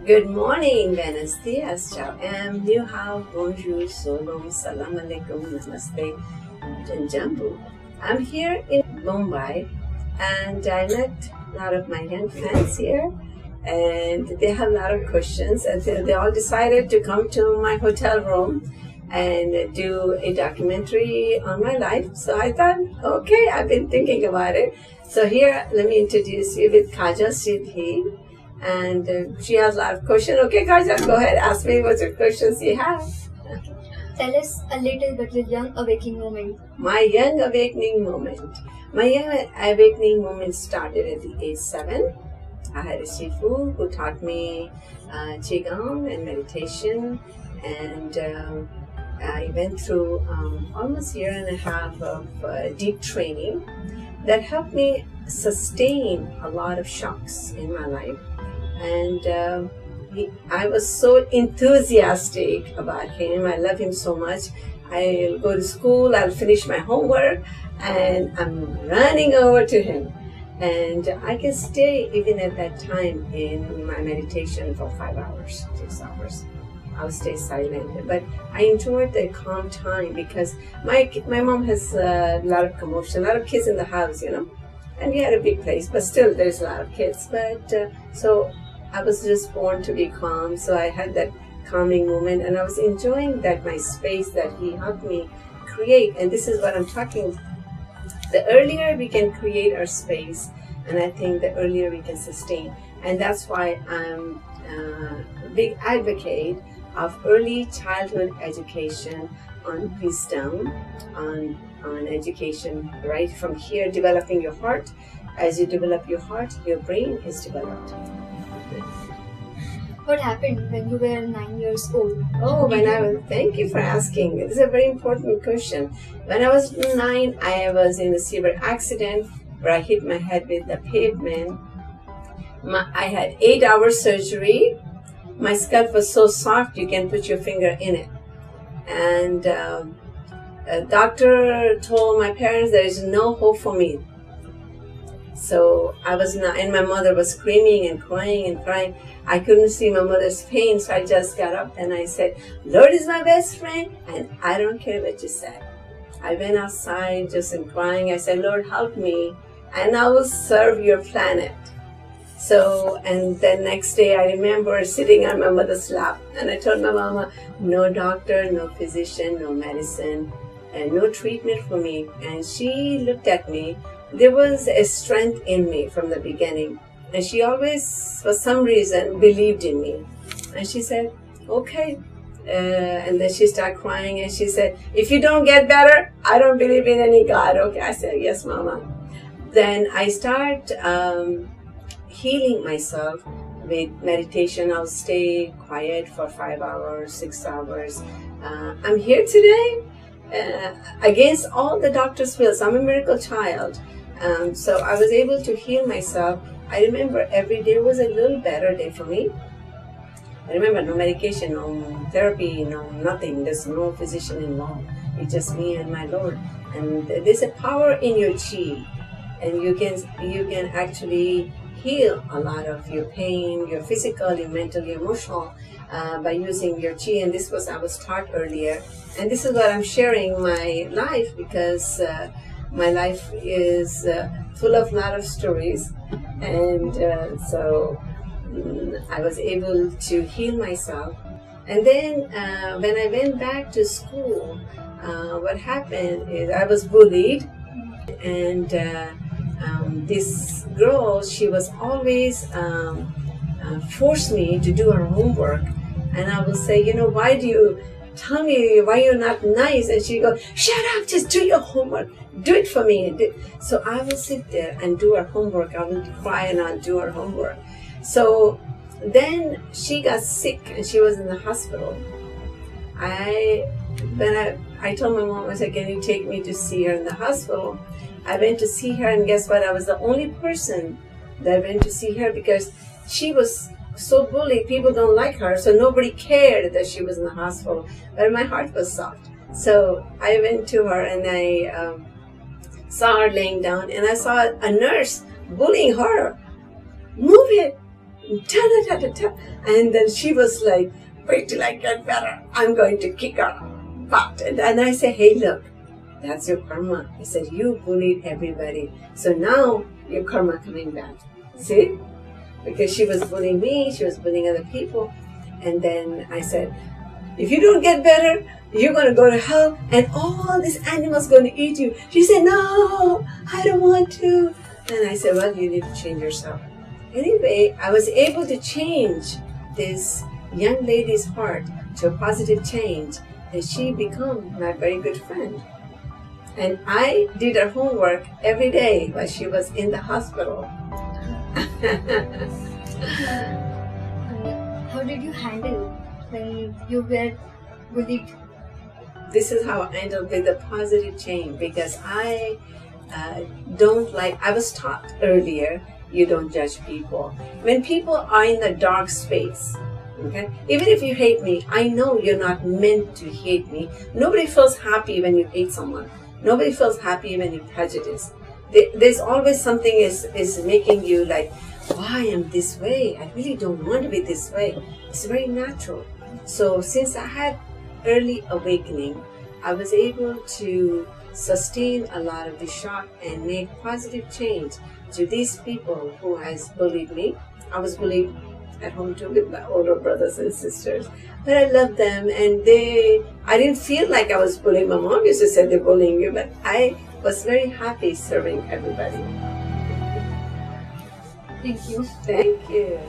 Good morning, buenos dias, ciao, ni hao, bonjour, solom, salam alaikum, namaste, janjambu. I'm here in Mumbai and I met a lot of my young friends here and they have a lot of questions and they all decided to come to my hotel room and do a documentary on my life. So I thought, okay, I've been thinking about it. So here, let me introduce you with Kaja Siddhi. And she has a lot of questions. Okay, Kaja, go ahead. Ask me what your questions you have. Tell us a little bit your young awakening moment. My young awakening moment. My young awakening moment started at the age 7. I had a shifu who taught me qigong and meditation, and I went through almost a year and a half of deep training that helped me sustain a lot of shocks in my life. And I was so enthusiastic about him. I love him so much. I'll go to school, I'll finish my homework, and I'm running over to him. And I can stay even at that time in my meditation for 5 hours, 6 hours. I'll stay silent. But I enjoyed the calm time because my mom has a lot of commotion, a lot of kids in the house, you know. And we had a big place, but still there's a lot of kids. But so I was just born to be calm, so I had that calming moment, and I was enjoying that my space that he helped me create. And this is what I'm talking. The earlier we can create our space, and I think the earlier we can sustain. And that's why I'm a big advocate of early childhood education on wisdom, on education, right from here, developing your heart. As you develop your heart, your brain is developed. What happened when you were 9 years old? Oh, thank you for asking. This is a very important question. When I was 9, I was in a severe accident where I hit my head with the pavement. I had 8-hour surgery. My scalp was so soft you can put your finger in it. And a doctor told my parents there is no hope for me. So I was not, and my mother was screaming and crying and crying. I couldn't see my mother's pain, so I just got up and I said, Lord is my best friend, and I don't care what you say. I went outside just in crying. I said, Lord, help me, and I will serve your planet. So, and then next day I remember sitting on my mother's lap, and I told my mama, no doctor, no physician, no medicine, and no treatment for me. And she looked at me. There was a strength in me from the beginning. And she always, for some reason, believed in me. And she said, okay. And then she started crying and she said, if you don't get better, I don't believe in any God. Okay, I said, yes, Mama. Then I start healing myself with meditation. I'll stay quiet for 5 hours, 6 hours. I'm here today against all the doctor's wills. I'm a miracle child. So I was able to heal myself. I remember every day was a little better day for me. I remember no medication, no therapy, no nothing. There's no physician involved. It's just me and my Lord. And there's a power in your chi, and you can actually heal a lot of your pain, your physical, your mental, your emotional, by using your chi. And this was I was taught earlier. And this is what I'm sharing my life, because my life is full of a lot of stories, and so I was able to heal myself. And then when I went back to school, what happened is I was bullied, and this girl, she was always force me to do her homework, and I will say, you know, why do you tell me why you're not nice? And she goes, shut up, just do your homework, do it for me. So I will sit there and do her homework. I will cry and I'll do her homework. So then she got sick and she was in the hospital. I told my mom, I said, can you take me to see her in the hospital? I went to see her, and guess what? I was the only person that went to see her because she was so bullied. People don't like her, so nobody cared that she was in the hospital. But my heart was soft. So I went to her and I saw her laying down, and I saw a nurse bullying her. Move it. ta-da-da-da-da. And then she was like, wait till I get better. I'm going to kick her butt. And I say, hey, look, that's your karma. I said, you bullied everybody. So now your karma coming back. See? Because she was bullying me, she was bullying other people. And then I said, if you don't get better, you're going to go to hell and all these animals going to eat you. She said, no, I don't want to. And I said, well, you need to change yourself. Anyway, I was able to change this young lady's heart to a positive change, and she became my very good friend. And I did her homework every day while she was in the hospital. How did you handle when you were bullied? This is how I handled with a positive change, because I don't like, I was taught earlier, you don't judge people. When people are in the dark space, okay, even if you hate me, I know you're not meant to hate me. Nobody feels happy when you hate someone. Nobody feels happy when you prejudice. There's always something is making you like, why am this way? I really don't want to be this way. It's very natural. So since I had early awakening, I was able to sustain a lot of the shock and make positive change to these people who has bullied me. I was bullied at home too with my older brothers and sisters, but I loved them, and I didn't feel like I was bullying. My mom used to say they're bullying you, but I was very happy serving everybody. Thank you. Thank you.